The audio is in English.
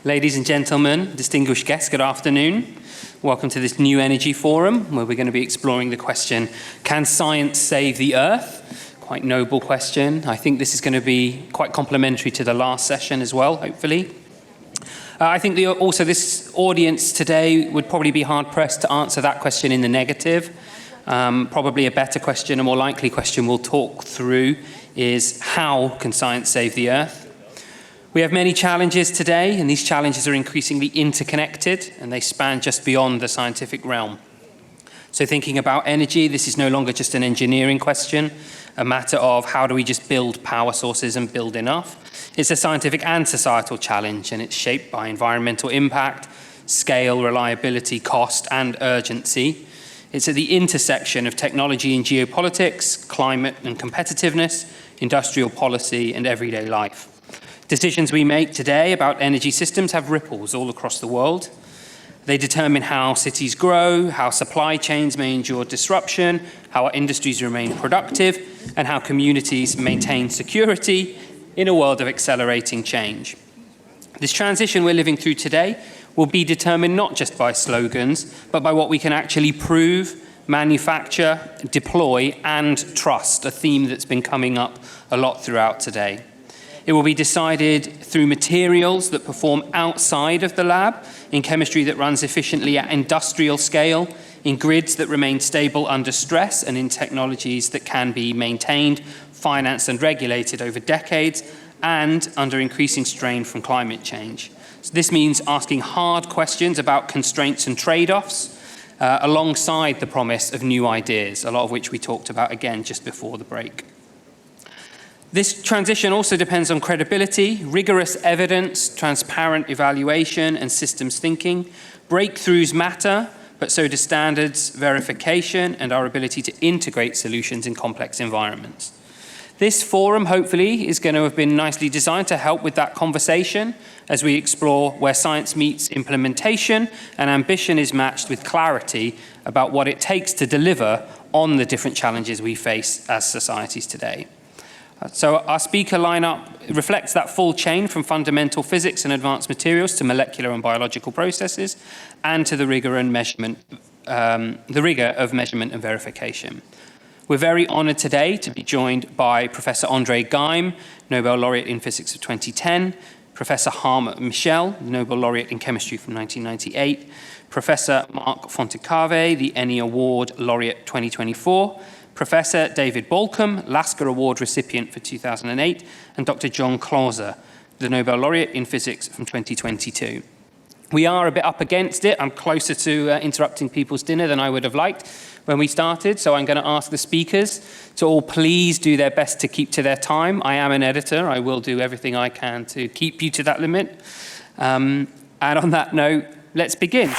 Ladies and gentlemen, distinguished guests, good afternoon. Welcome to this New Energy Forum, where we're going to be exploring the question, can science save the Earth? Quite noble question. I think this is going to be quite complementary to the last session as well, hopefully. I think also this audience today would probably be hard-pressed to answer that question in the negative. Probably a better question, a more likely question we'll talk through is, how can science save the Earth? We have many challenges today, and these challenges are increasingly interconnected, and they span just beyond the scientific realm. So thinking about energy, this is no longer just an engineering question, a matter of how do we just build power sources and build enough. It's a scientific and societal challenge, and it's shaped by environmental impact, scale, reliability, cost, and urgency. It's at the intersection of technology and geopolitics, climate and competitiveness, industrial policy, and everyday life. Decisions we make today about energy systems have ripples all across the world. They determine how cities grow, how supply chains may endure disruption, how our industries remain productive, and how communities maintain security in a world of accelerating change. This transition we're living through today will be determined not just by slogans, but by what we can actually prove, manufacture, deploy, and trust, a theme that's been coming up a lot throughout today. It will be decided through materials that perform outside of the lab, in chemistry that runs efficiently at industrial scale, in grids that remain stable under stress, and in technologies that can be maintained, financed, and regulated over decades, and under increasing strain from climate change. So this means asking hard questions about constraints and trade-offs, alongside the promise of new ideas, a lot of which we talked about again just before the break. This transition also depends on credibility, rigorous evidence, transparent evaluation, and systems thinking. Breakthroughs matter, but so do standards, verification, and our ability to integrate solutions in complex environments. This forum, hopefully, is going to have been nicely designed to help with that conversation as we explore where science meets implementation and ambition is matched with clarity about what it takes to deliver on the different challenges we face as societies today. So our speaker lineup reflects that full chain from fundamental physics and advanced materials to molecular and biological processes, and to the rigor of measurement and verification. We're very honored today to be joined by Professor André Geim, Nobel Laureate in Physics of 2010, Professor Hartmut Michel, Nobel Laureate in Chemistry from 1998, Professor Marc Fontecave, the Eni Award Laureate 2024, Professor David Baulcombe, Lasker Award recipient for 2008, and Dr. John Clauser, the Nobel Laureate in Physics from 2022. We are a bit up against it. I'm closer to interrupting people's dinner than I would have liked when we started, so I'm going to ask the speakers to all please do their best to keep to their time. I am an editor. I will do everything I can to keep you to that limit. And on that note, let's begin.